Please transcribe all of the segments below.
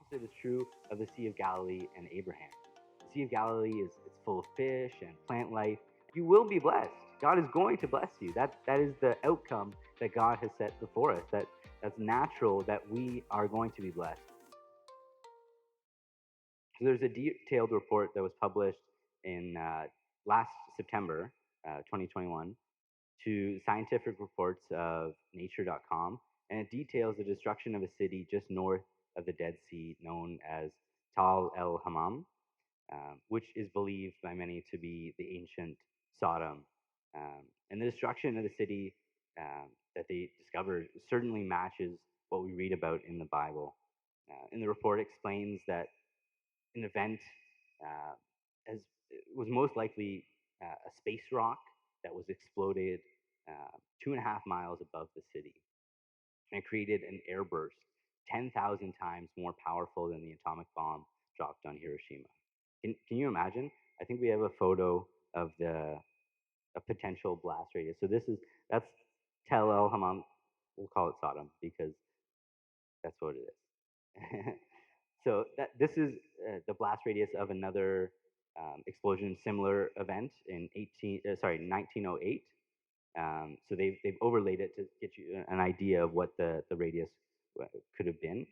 opposite is true of the Sea of Galilee and Abraham. The Sea of Galilee is it's full of fish and plant life. You will be blessed. God is going to bless you. That is the outcome that God has set before us. That's natural that we are going to be blessed. So there's a detailed report that was published in last September, 2021, to scientific reports of nature.com, and it details the destruction of a city just north of the Dead Sea known as Tal el Hammam, which is believed by many to be the ancient Sodom. And the destruction of the city that they discovered certainly matches what we read about in the Bible. And the report explains that an event uh, as was most likely a space rock that was exploded 2.5 miles above the city, and it created an airburst 10,000 times more powerful than the atomic bomb dropped on Hiroshima. Can you imagine? I think we have a photo of the a potential blast radius. So that's Tel El Hammam. We'll call it Sodom because that's what it is. So this is the blast radius of another explosion, similar event in 1908. So they've overlaid it to get you an idea of what the radius could have been.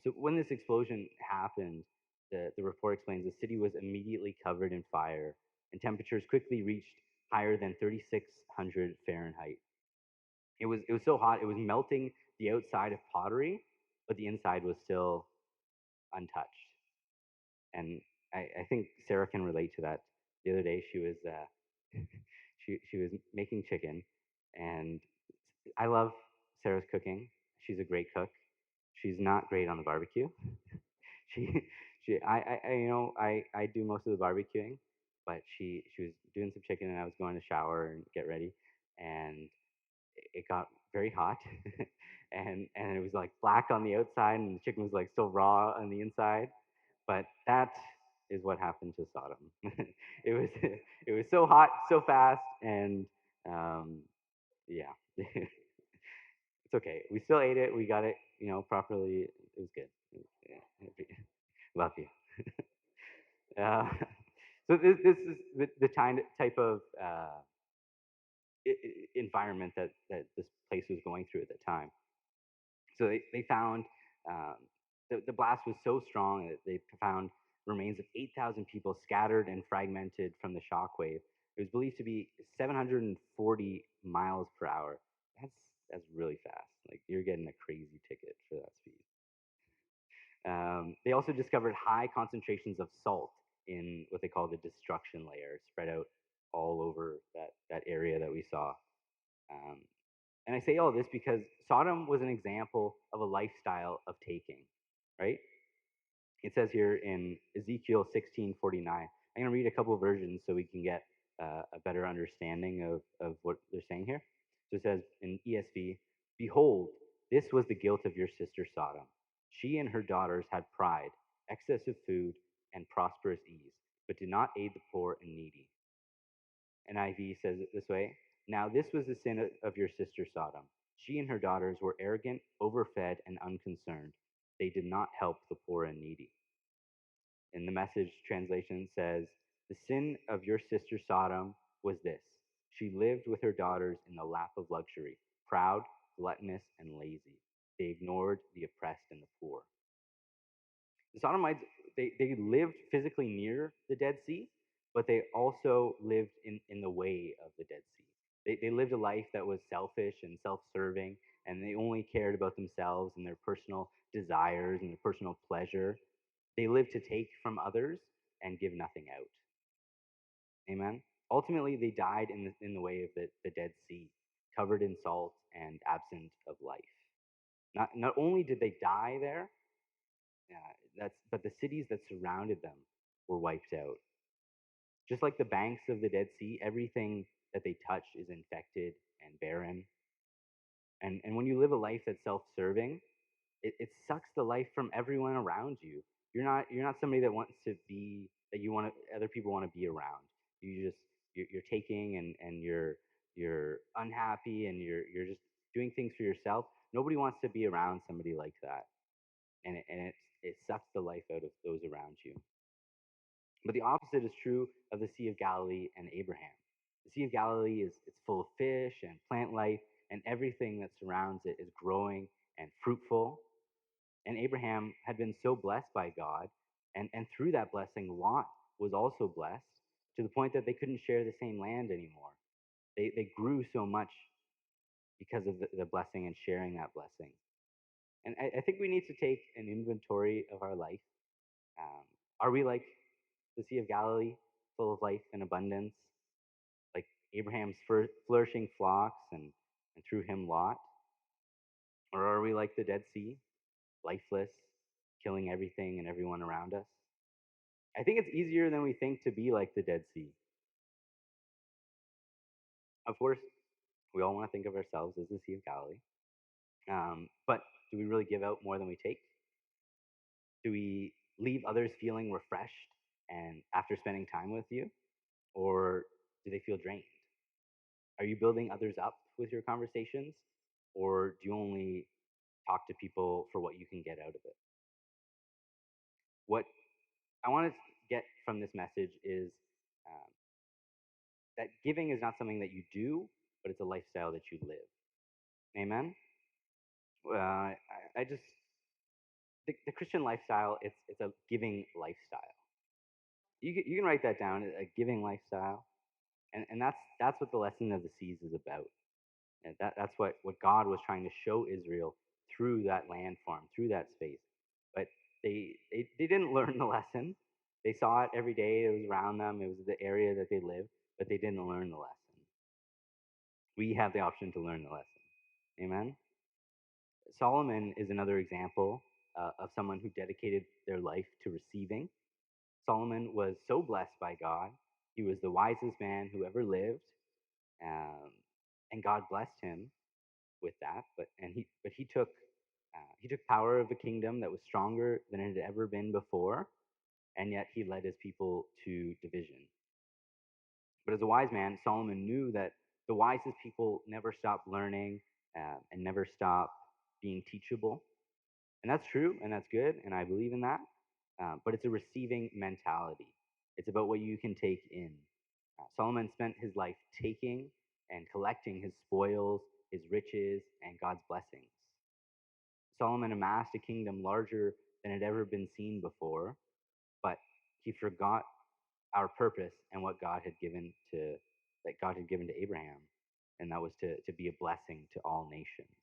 So when this explosion happened, the report explains the city was immediately covered in fire, and temperatures quickly reached higher than 3,600 Fahrenheit. It was so hot it was melting the outside of pottery, but the inside was still untouched. And I think Sarah can relate to that. The other day she was she was making chicken, and I love Sarah's cooking. She's a great cook. She's not great on the barbecue. she I do most of the barbecuing, but she was doing some chicken, and I was going to shower and get ready, and it got very hot, and it was like black on the outside, and the chicken was like still raw on the inside. But that is what happened to Sodom. it was it was so hot, so fast, and um, yeah, it's okay. We still ate it. We got it, properly. It was good. Yeah, love you. Uh, so this is the type of environment that this place was going through at the time. So they found um, the blast was so strong that they found remains of 8,000 people scattered and fragmented from the shockwave. It was believed to be 740 miles per hour. That's really fast. Like you're getting a crazy ticket for that speed. They also discovered high concentrations of salt in what they call the destruction layer, spread out all over that area that we saw. Um, and I say all this because Sodom was an example of a lifestyle of taking, right? It says here in Ezekiel 16:49. I'm going to read a couple of versions so we can get a better understanding of what they're saying here. So it says in ESV, "Behold, this was the guilt of your sister Sodom. She and her daughters had pride, excess of food, and prosperous ease, but did not aid the poor and needy." NIV says it this way: "Now this was the sin of your sister Sodom. She and her daughters were arrogant, overfed, and unconcerned. They did not help the poor and needy." In the Message translation says, "The sin of your sister Sodom was this: she lived with her daughters in the lap of luxury, proud, gluttonous, and lazy. They ignored the oppressed and the poor." The Sodomites, they lived physically near the Dead Sea, but they also lived in the way of the Dead Sea. They lived a life that was selfish and self-serving, and they only cared about themselves and their personal desires and their personal pleasure. They lived to take from others and give nothing out. Amen. Ultimately, they died in the way of the Dead Sea, covered in salt and absent of life. Not only did they die there, but the cities that surrounded them were wiped out. Just like the banks of the Dead Sea, everything that they touch is infected and barren. And when you live a life that's self-serving, it sucks the life from everyone around you. You're not somebody that wants to be that you want to other people want to be around. You're taking and you're unhappy and you're just doing things for yourself. Nobody wants to be around somebody like that. And it's it sucks the life out of those around you. But the opposite is true of the Sea of Galilee and Abraham. The Sea of Galilee is it's full of fish and plant life, and everything that surrounds it is growing and fruitful. And Abraham had been so blessed by God, and through that blessing, Lot was also blessed to the point that they couldn't share the same land anymore. They grew so much because of the blessing and sharing that blessing. And I think we need to take an inventory of our life. Um, are we like the Sea of Galilee, full of life and abundance, like Abraham's flourishing flocks and through him Lot? Or are we like the Dead Sea, lifeless, killing everything and everyone around us? I think it's easier than we think to be like the Dead Sea. Of course, we all want to think of ourselves as the Sea of Galilee. But do we really give out more than we take? Do we leave others feeling refreshed and after spending time with you? Or do they feel drained? Are you building others up with your conversations? Or do you only talk to people for what you can get out of it? What I want to get from this message is um, that giving is not something that you do, but it's a lifestyle that you live. Amen? I just, the Christian lifestyle, it's a giving lifestyle. You can write that down, a giving lifestyle. And that's what the lesson of the seas is about. And that's what God was trying to show Israel through that land farm, through that space. But they didn't learn the lesson. They saw it every day. It was around them. It was the area that they lived, but they didn't learn the lesson. We have the option to learn the lesson. Amen. Solomon is another example of someone who dedicated their life to receiving. Solomon was so blessed by God. He was the wisest man who ever lived, um, and God blessed him with that. But he took power of a kingdom that was stronger than it had ever been before, and yet he led his people to division. But as a wise man, Solomon knew that the wisest people never stop learning and never stop being teachable. And that's true, and that's good, and I believe in that. But it's a receiving mentality. It's about what you can take in. Solomon spent his life taking and collecting his spoils, his riches, and God's blessings. Solomon amassed a kingdom larger than had ever been seen before, but he forgot our purpose and what God had given to that God had given to Abraham, and that was to be a blessing to all nations.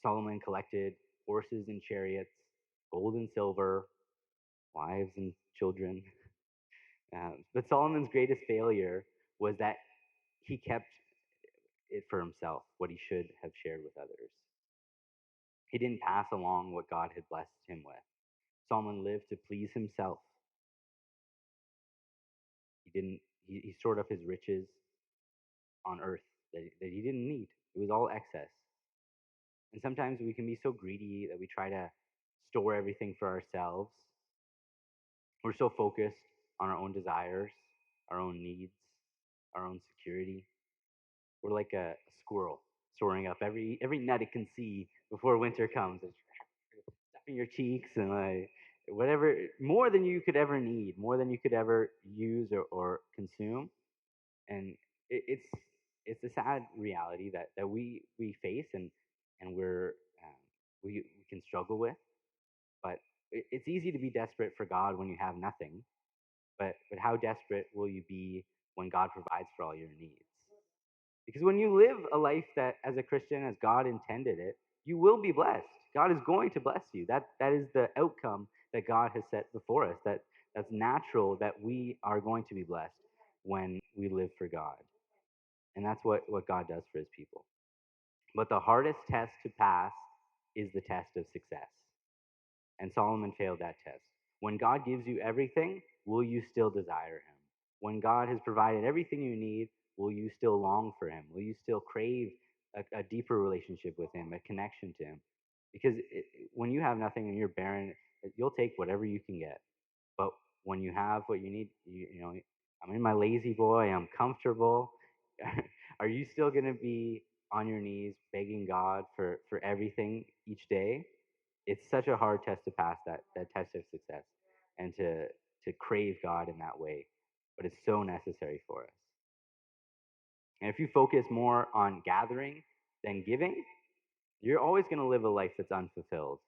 Solomon collected horses and chariots, gold and silver, wives and children. But Solomon's greatest failure was that he kept it for himself, what he should have shared with others. He didn't pass along what God had blessed him with. Solomon lived to please himself. He didn't. He stored up his riches on earth that he didn't need. It was all excess. And sometimes we can be so greedy that we try to store everything for ourselves. We're so focused on our own desires, our own needs, our own security. We're like a squirrel storing up every nut it can see before winter comes. It's stuffing your cheeks and like whatever, more than you could ever need, more than you could ever use or consume. And it's a sad reality that we face and we can struggle with. But it's easy to be desperate for God when you have nothing. But how desperate will you be when God provides for all your needs? Because when you live a life that, as a Christian, as God intended it, you will be blessed. God is going to bless you. That is the outcome that God has set before us. That's natural that we are going to be blessed when we live for God. And that's what God does for his people. But the hardest test to pass is the test of success. And Solomon failed that test. When God gives you everything, will you still desire him? When God has provided everything you need, will you still long for him? Will you still crave a deeper relationship with him, a connection to him? Because when you have nothing and you're barren, you'll take whatever you can get. But when you have what you need, you know, I'm in my lazy boy, I'm comfortable. Are you still going to be on your knees begging God for everything each day? it's such a hard test to pass, that test of success, and to crave God in that way. But it's so necessary for us. And if you focus more on gathering than giving, you're always going to live a life that's unfulfilled.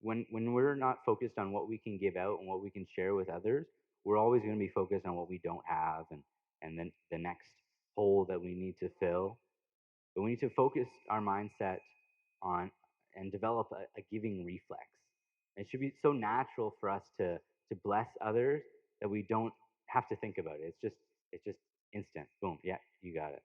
When we're not focused on what we can give out and what we can share with others, we're always going to be focused on what we don't have, and then the next hole that we need to fill. But we need to focus our mindset on and develop a giving reflex. It should be so natural for us to bless others that we don't have to think about it. It's just instant. Boom. Yeah, you got it.